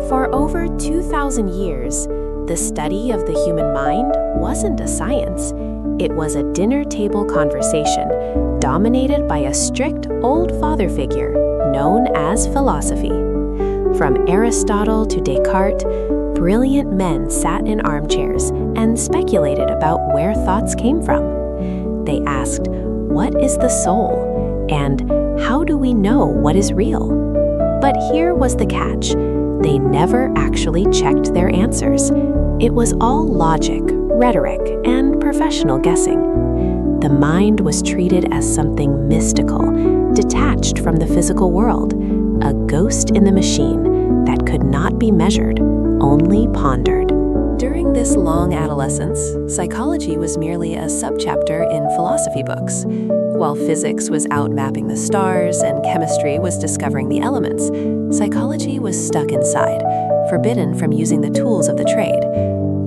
For over 2,000 years, the study of the human mind wasn't a science. It was a dinner table conversation dominated by a strict old father figure known as philosophy. From Aristotle to Descartes, brilliant men sat in armchairs and speculated about where thoughts came from. They asked, "What is the soul?" and "How do we know what is real?" But here was the catch. They never actually checked their answers. It was all logic, rhetoric, and professional guessing. The mind was treated as something mystical, detached from the physical world, a ghost in the machine that could not be measured, only pondered. During this long adolescence, psychology was merely a subchapter in philosophy books. While physics was out mapping the stars and chemistry was discovering the elements, psychology was stuck inside, forbidden from using the tools of the trade.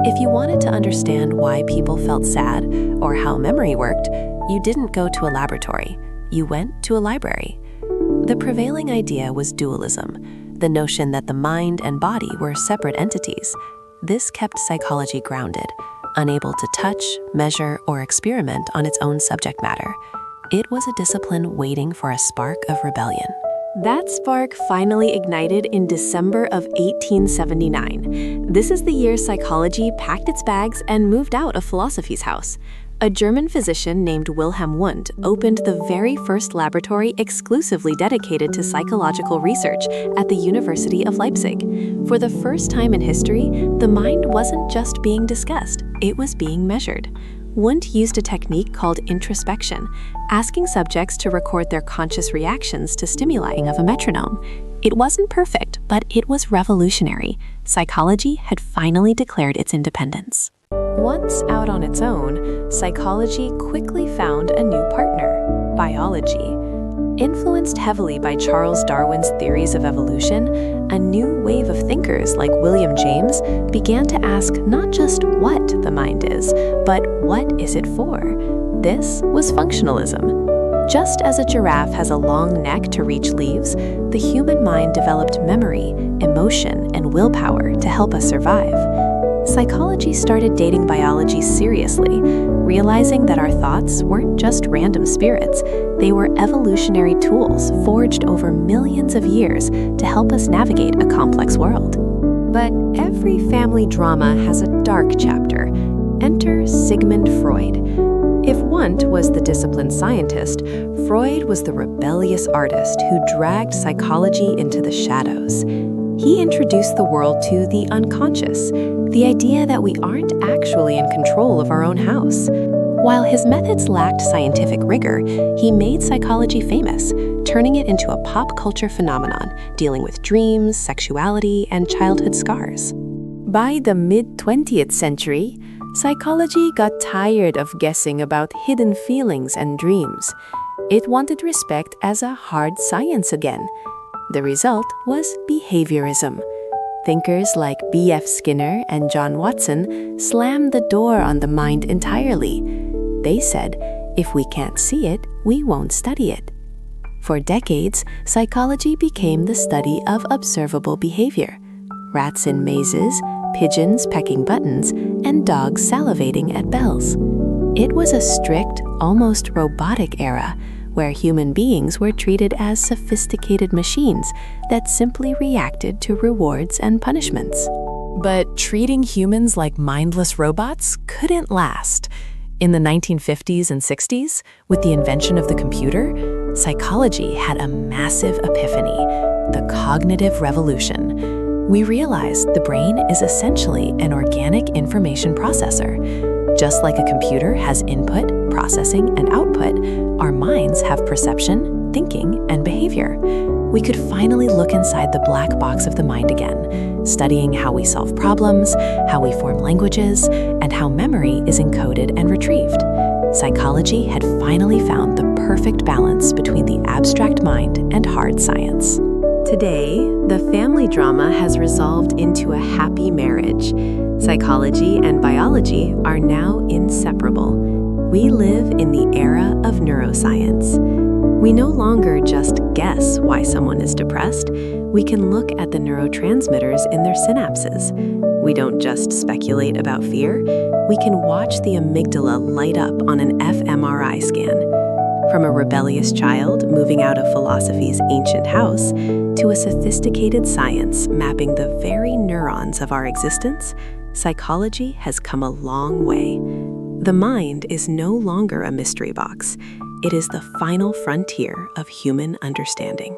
If you wanted to understand why people felt sad or how memory worked, you didn't go to a laboratory. You went to a library. The prevailing idea was dualism, the notion that the mind and body were separate entities. This kept psychology grounded, unable to touch, measure, or experiment on its own subject matter. It was a discipline waiting for a spark of rebellion. That spark finally ignited in December of 1879. This is the year psychology packed its bags and moved out of philosophy's house. A German physician named Wilhelm Wundt opened the very first laboratory exclusively dedicated to psychological research at the University of Leipzig. For the first time in history, the mind wasn't just being discussed, it was being measured. Wundt used a technique called introspection, asking subjects to record their conscious reactions to stimuli of a metronome. It wasn't perfect, but it was revolutionary. Psychology had finally declared its independence. Once out on its own, psychology quickly found a new partner: biology. Influenced heavily by Charles Darwin's theories of evolution, a new wave of thinkers like William James began to ask not just what the mind is, but what is it for? This was functionalism. Just as a giraffe has a long neck to reach leaves, the human mind developed memory, emotion, and willpower to help us survive. Psychology started dating biology seriously, realizing that our thoughts weren't just random spirits, they were evolutionary tools forged over millions of years to help us navigate a complex world. But every family drama has a dark chapter. Enter Sigmund Freud. If Wundt was the disciplined scientist, Freud was the rebellious artist who dragged psychology into the shadows. He introduced the world to the unconscious, the idea that we aren't actually in control of our own house. While his methods lacked scientific rigor, he made psychology famous, turning it into a pop culture phenomenon, dealing with dreams, sexuality, and childhood scars. By the mid-20th century, psychology got tired of guessing about hidden feelings and dreams. It wanted respect as a hard science again. The result was behaviorism. Thinkers like B.F. Skinner and John Watson slammed the door on the mind entirely. They said, if we can't see it, we won't study it. For decades, psychology became the study of observable behavior. Rats in mazes, pigeons pecking buttons, and dogs salivating at bells. It was a strict, almost robotic era, where human beings were treated as sophisticated machines that simply reacted to rewards and punishments. But treating humans like mindless robots couldn't last. In the 1950s and 60s, with the invention of the computer, psychology had a massive epiphany, the cognitive revolution. We realized the brain is essentially an organic information processor. Just like a computer has input, processing, and output, our minds have perception, thinking, and behavior. We could finally look inside the black box of the mind again, studying how we solve problems, how we form languages, and how memory is encoded and retrieved. Psychology had finally found the perfect balance between the abstract mind and hard science. Today, the family drama has resolved into a happy marriage. Psychology and biology are now inseparable. We live in the era of neuroscience. We no longer just guess why someone is depressed. We can look at the neurotransmitters in their synapses. We don't just speculate about fear. We can watch the amygdala light up on an fMRI scan. From a rebellious child moving out of philosophy's ancient house to a sophisticated science mapping the very neurons of our existence, psychology has come a long way. The mind is no longer a mystery box. It is the final frontier of human understanding.